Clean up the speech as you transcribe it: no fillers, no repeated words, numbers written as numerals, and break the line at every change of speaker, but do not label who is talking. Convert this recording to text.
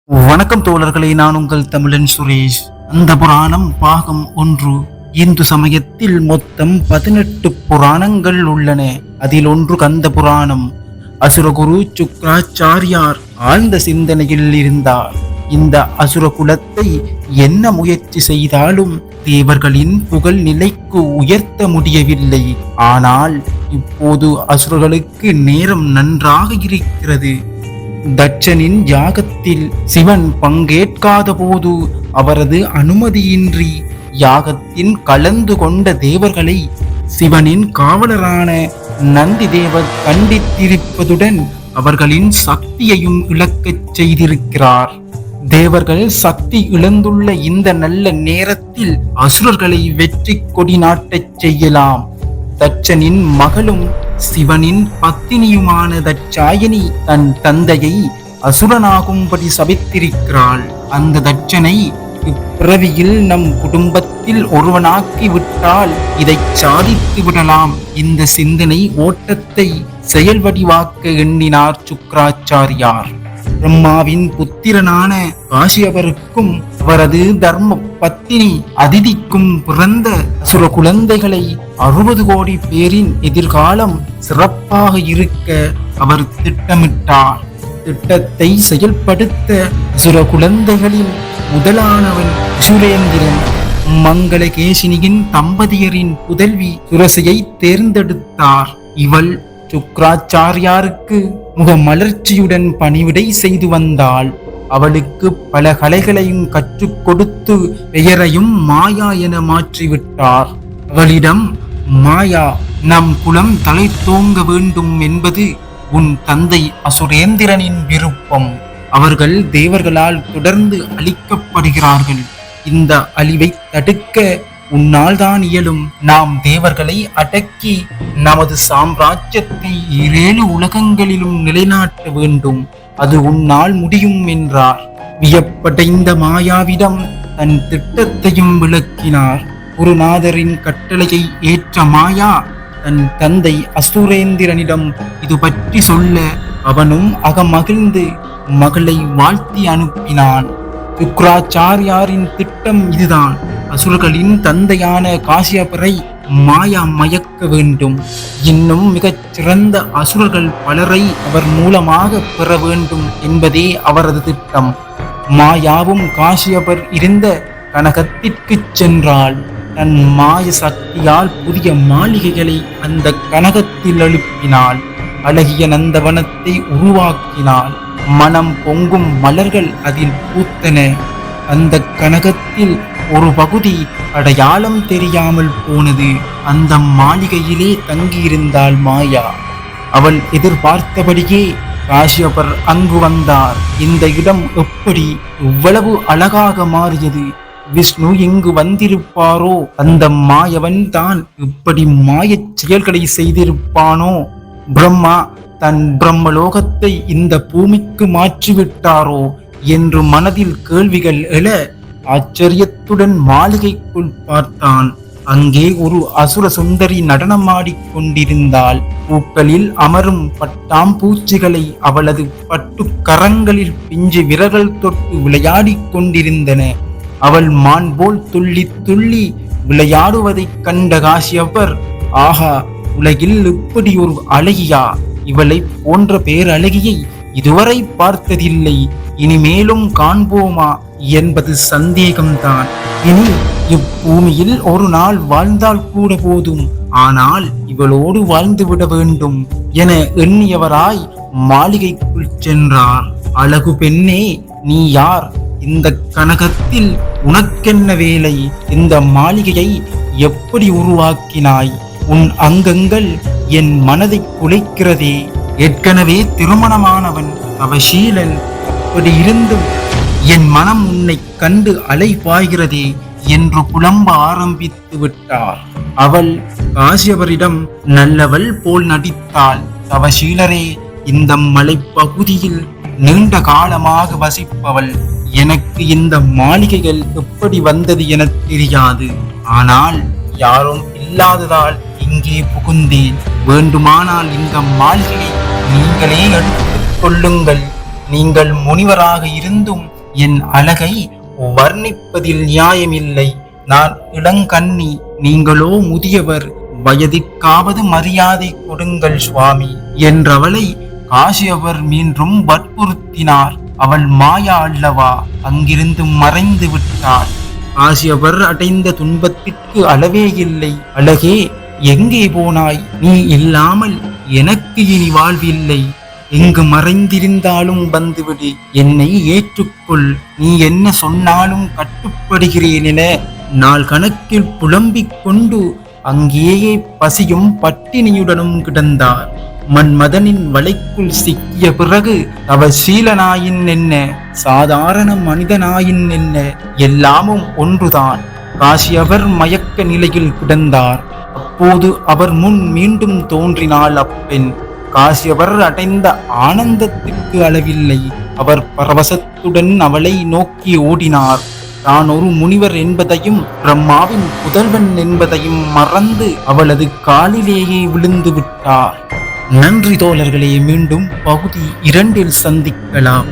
வணக்கம் தோழர்களே, நான் உங்கள் தமிழன் சுரேஷ். அந்த புராணம் பாகம் 1. இந்து சமயத்தில் மொத்தம் 18 புராணங்கள் உள்ளன. அதில் ஒன்று கந்த புராணம். அசுரகுரு சுக்ராச்சாரியார் ஆழ்ந்த சிந்தனையில் இருந்தார். இந்த அசுர குலத்தை என்ன முயற்சி செய்தாலும் தேவர்களின் புகழ் நிலைக்கு உயர்த்த முடியவில்லை. ஆனால் இப்போது அசுரர்களுக்கு நேரம் நன்றாக இருக்கிறது. தட்சனின் யாகத்தில் சிவன் பங்கேற்காத போது அவரது அனுமதியின்றி யாகத்தில் கலந்து கொண்ட தேவர்களை சிவனின் காவலரான நந்தி தேவர் கண்டித்திருப்பதுடன் அவர்களின் சக்தியையும் இழக்கச் செய்திருக்கிறார். தேவர்கள் சக்தி இழந்துள்ள இந்த நல்ல நேரத்தில் அசுரர்களை வெற்றி கொடி நாட்டச் செய்யலாம். தட்சனின் மகளும் சிவனின் பத்தினியுமான தட்சாயணி தன் தந்தையை அசுரனாகும்படி சபித்திருக்கிறாள். அந்த தட்சனை இப்பிறவியில் நம் குடும்பத்தில் ஒருவனாக்கி விட்டால் இதை சாதித்து விடலாம். இந்த சிந்தனை ஓட்டத்தை செயல் வடிவாக்க எண்ணினார் சுக்ராச்சாரியார். பிரம்மாவின் புத்திரனான காசியபருக்கும் அவரது தர்ம பத்தினி அதிதிக்கும் பிறந்த அசுர குழந்தைகளை 60 கோடி பேரின் எதிர்காலம் சிறப்பாக இருக்க அவர் திட்டமிட்டார். திட்டத்தை செயல்படுத்த அசுர குழந்தைகளில் முதலானவன் சுரேந்திரன் மங்களகேசினியின் தம்பதியரின் புதல்வி சுரசையை தேர்ந்தெடுத்தார். இவள் சுக்ராச்சாரியாருக்கு முகமலர்ச்சியுடன் பணிவிடை செய்து வந்தாள். அவளுக்கு பல கலைகளையும் கற்றுக் கொடுத்து பெயரையும் மாயா என மாற்றிவிட்டார். அவளிடம், மாயா, நம் குலம் தலை தோங்க வேண்டும் என்பது உன் தந்தை அசுரேந்திரனின் விருப்பம். அவர்கள் தேவர்களால் தொடர்ந்து அழிக்கப்படுகிறார்கள். இந்த அழிவை தடுக்க உன்னால் தான் இயலும். நாம் தேவர்களை அடக்கி நமது சாம்ராஜ்யத்தை 7 உலகங்களிலும் நிலைநாட்ட வேண்டும். அது உன்னால் முடியும் என்றார். வியப்படைந்த மாயாவிடம் தன் திட்டத்தையும் விளக்கினார். குருநாதரின் கட்டளையை ஏற்ற மாயா தன் தந்தை அசுரேந்திரனிடம் இது பற்றி சொல்ல அவனும் அகமகிழ்ந்து மகளை வாழ்த்தி அனுப்பினான். சுக்ராச்சாரியாரின் திட்டம் இதுதான். அசுரர்களின் தந்தையான காசியபரை மாயா மயக்க வேண்டும். இன்னும் மிகச் சிறந்த அசுரர்கள் பலரை அவர் மூலமாக பெற வேண்டும் என்பதே அவரது திட்டம். மாயாவும் காசியபர் இருந்த கனகத்திற்கு சென்றாள். தன் மாய சக்தியால் புதிய மாளிகைகளை அந்த கனகத்தில் எழுப்பினாள். அழகிய நந்தவனத்தை உருவாக்கினாள். மனம் பொங்கும் மலர்கள் அதில் பூத்தன. அந்த கனகத்தில் ஒரு பகுதி அடையாளம் தெரியாமல் போனது. அந்த மாளிகையிலே தங்கியிருந்தாள் மாயா. அவள் எதிர்பார்த்தபடியே காசியபர் அங்கு வந்தார். இந்த இடம் எப்படி இவ்வளவு அழகாக மாறியது? விஷ்ணு இங்கு வந்திருப்பாரோ? அந்த மாயவன் தான் இப்படி மாயச் செயல்களை செய்திருப்பானோ? பிரம்மா தன் பிரம்மலோகத்தை இந்த பூமிக்கு மாற்றிவிட்டாரோ என்று மனதில் கேள்விகள் எழ ஆச்சரியத்துடன் மாளிகைக்குள் பார்த்தான். அங்கே ஒரு அசுர சுந்தரி நடனமாடிக் கொண்டிருந்தாள். பூக்களில் அமரும் பட்டாம்பூச்சிகளை அவளது பட்டு கரங்களில் பிஞ்சு விரல்கள் தொட்டு விளையாடிக் கொண்டிருந்தன. அவள் மான் போல் துள்ளி துள்ளி விளையாடுவதைக் கண்ட காசியபர், ஆஹா, உலகில் இப்படி ஒரு அழகியா? இவளை போன்ற பேரழகியை இதுவரை பார்த்ததில்லை. இனிமேலும் காண்போமா என்பது சந்தேகம்தான். இனி இப்பூமியில் ஒரு நாள் வாழ்ந்தால் கூட போதும். ஆனால் இவளோடு வாழ்ந்துவிட வேண்டும் என எண்ணியவராய் மாளிகைக்குள் சென்றார். அழகு பெண்ணே, நீ யார்? இந்த கனகத்தில் உனக்கென்ன வேலை? இந்த மாளிகையை எப்படி உருவாக்கினாய்? உன் அங்கங்கள் என் மனதை குலைக்கிறதே. ஏற்கனவே திருமணமானவன், அவசீலன். அப்படி இருந்தும் என் மனம் உன்னை கண்டு அலை பாய்கிறதே என்று புலம்ப ஆரம்பித்து விட்டார். அவள் காசியபரிடம் நல்லவள் போல் நடித்தாள். அவசீலரே, இந்த மலைப்பகுதியில் நீண்ட காலமாக வசிப்பவள். எனக்கு இந்த மாளிகைகள் எப்படி வந்தது என தெரியாது. ஆனால் யாரும் இல்லாததால் இங்கே புகுந்தேன். வேண்டுமானால் இந்த மாளிகையை நீங்களே எடுத்துக் கொள்ளுங்கள். நீங்கள் முனிவராக இருந்தும் என் அழகை வர்ணிப்பதில் நியாயமில்லை. நான் இளங்கண்ணி, நீங்களோ முதியவர். வயதிற்காவது மரியாதை கொடுங்கள் சுவாமி என்றவளை காசியவர் மீண்டும் வற்புறுத்தினார். அவள் மாயா அல்லவா, அங்கிருந்து மறைந்து விட்டாள். காசியவர் அடைந்த துன்பத்திற்கு அளவே இல்லை. அழகே, எங்கே போனாய்? நீ இல்லாமல் எனக்கு இனி வாழ்வில்லை. எங்கு மறைந்திருந்தாலும் வந்துவிடு. என்னை ஏற்றுக்கொள். நீ என்ன சொன்னாலும் கட்டுப்படுகிறேன் என நாள் கணக்கில் புலம்பிக் கொண்டு அங்கேயே பசியும் பட்டினியுடனும் கிடந்தார். மன்மதனின் வலைக்குள் சிக்கிய பிறகு தவசீலனாயின் என்ன, சாதாரண மனிதனாயின் என்ன, எல்லாமும் ஒன்றுதான். காசியவர் மயக்க நிலையில் கிடந்தார். அப்போது அவர் முன் மீண்டும் தோன்றினாள் அப்பெண். காசியவர் அடைந்த ஆனந்தத்துக்கு அளவில்லை. அவர் பரவசத்துடன் அவளை நோக்கி ஓடினார். தான் ஒரு முனிவர் என்பதையும் பிரம்மாவின் புதல்வன் என்பதையும் மறந்து அவளது காலிலேயே விழுந்து விட்டார். நன்றி தோழர்களே. மீண்டும் பகுதி 2 சந்திக்கலாம்.